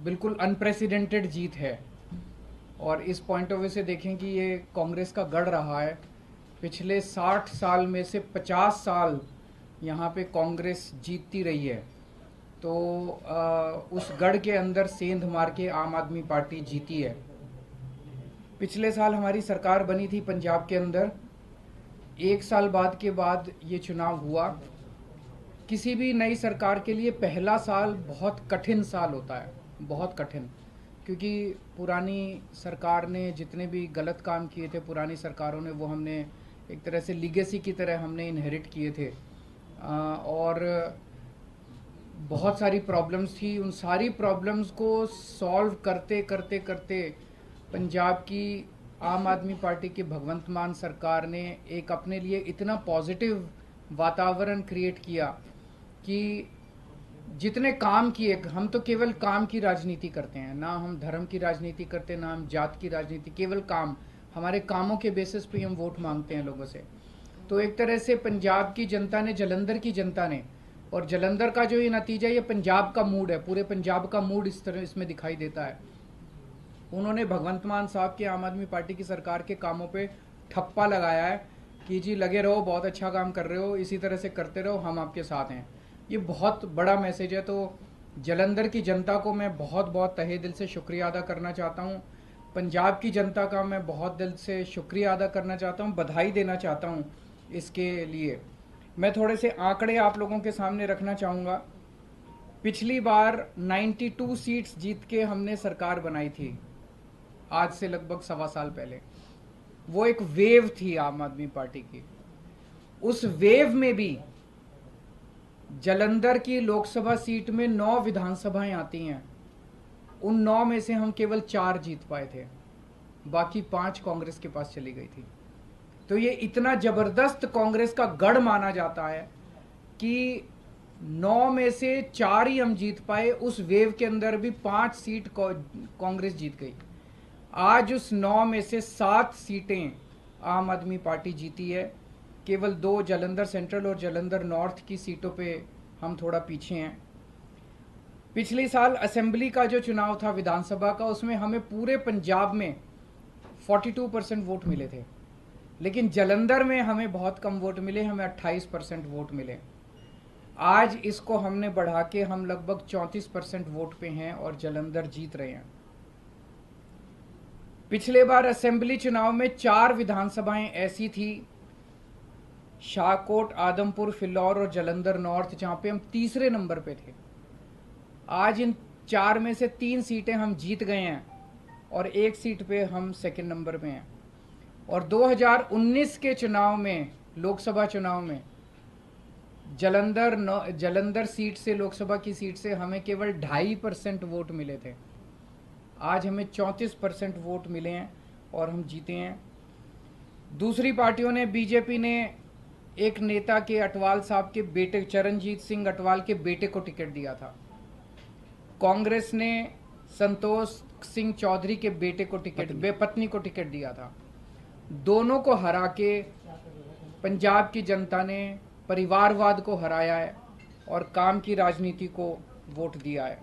बिल्कुल अनप्रेसिडेंटेड जीत है। और इस पॉइंट ऑफ व्यू से देखें कि ये कांग्रेस का गढ़ रहा है। पिछले 60 साल में से 50 साल यहाँ पे कांग्रेस जीतती रही है। तो उस गढ़ के अंदर सेंध मार के आम आदमी पार्टी जीती है। पिछले साल हमारी सरकार बनी थी पंजाब के अंदर। एक साल बाद के बाद ये चुनाव हुआ। किसी भी नई सरकार के लिए पहला साल बहुत कठिन साल होता है, बहुत कठिन। क्योंकि पुरानी सरकार ने जितने भी गलत काम किए थे, पुरानी सरकारों ने, वो हमने एक तरह से लीगेसी की तरह हमने इनहेरिट किए थे। और बहुत सारी प्रॉब्लम्स थी। उन सारी प्रॉब्लम्स को सॉल्व करते करते करते पंजाब की आम आदमी पार्टी की भगवंत मान सरकार ने एक अपने लिए इतना पॉजिटिव वातावरण क्रिएट किया कि जितने काम किए, हम तो केवल काम की राजनीति करते हैं, ना हम धर्म की राजनीति करते, ना हम जात की राजनीति, केवल काम। हमारे कामों के बेसिस पे हम वोट मांगते हैं लोगों से। तो एक तरह से पंजाब की जनता ने, जलंधर की जनता ने, और जलंधर का जो ये नतीजा, ये पंजाब का मूड है, पूरे पंजाब का मूड इस तरह इसमें दिखाई देता है। उन्होंने भगवंत मान साहब की आम आदमी पार्टी की सरकार के कामों पे ठप्पा लगाया है कि जी लगे रहो, बहुत अच्छा काम कर रहे हो, इसी तरह से करते रहो, हम आपके साथ हैं। ये बहुत बड़ा मैसेज है। तो जलंधर की जनता को मैं बहुत बहुत तहे दिल से शुक्रिया अदा करना चाहता हूँ। पंजाब की जनता का मैं बहुत दिल से शुक्रिया अदा करना चाहता हूँ, बधाई देना चाहता हूँ इसके लिए। मैं थोड़े से आंकड़े आप लोगों के सामने रखना चाहूँगा। पिछली बार 92 सीट्स जीत के हमने सरकार बनाई थी, आज से लगभग 1.25 साल पहले। वो एक वेव थी आम आदमी पार्टी की। उस वेव में भी जलंधर की लोकसभा सीट में 9 विधानसभाएं आती हैं। उन 9 में से हम केवल 4 जीत पाए थे, बाकी 5 कांग्रेस के पास चली गई थी। तो ये इतना जबरदस्त कांग्रेस का गढ़ माना जाता है कि 9 में से 4 ही हम जीत पाए। उस वेव के अंदर भी 5 सीट कांग्रेस जीत गई। आज उस 9 में से 7 सीटें आम आदमी पार्टी जीती है। केवल 2 जलंधर सेंट्रल और जलंधर नॉर्थ की सीटों पे हम थोड़ा पीछे हैं। पिछले साल असेंबली का जो चुनाव था विधानसभा का, उसमें हमें पूरे पंजाब में 42% वोट मिले थे, लेकिन जलंधर में हमें बहुत कम वोट मिले, हमें 28% वोट मिले। आज इसको हमने बढ़ा के हम लगभग 34% वोट पे हैं और जलंधर जीत रहे हैं। पिछले बार असेंबली चुनाव में 4 विधानसभाएं ऐसी थी, शाहकोट, आदमपुर, फिलौर और जलंधर नॉर्थ, जहां पे हम तीसरे नंबर पे थे। आज इन 4 में से 3 सीटें हम जीत गए हैं और 1 सीट पे हम सेकंड नंबर पे हैं। और 2019 के चुनाव में, लोकसभा चुनाव में, जलंधर सीट से, लोकसभा की सीट से हमें केवल 2.5% वोट मिले थे। आज हमें 34% वोट मिले हैं और हम जीते हैं। दूसरी पार्टियों ने, बीजेपी ने एक नेता के, अटवाल साहब के बेटे, चरणजीत सिंह अटवाल के बेटे को टिकट दिया था। कांग्रेस ने संतोष सिंह चौधरी के बेटे को टिकट, पत्नी को टिकट दिया था। दोनों को हरा के पंजाब की जनता ने परिवारवाद को हराया है और काम की राजनीति को वोट दिया है।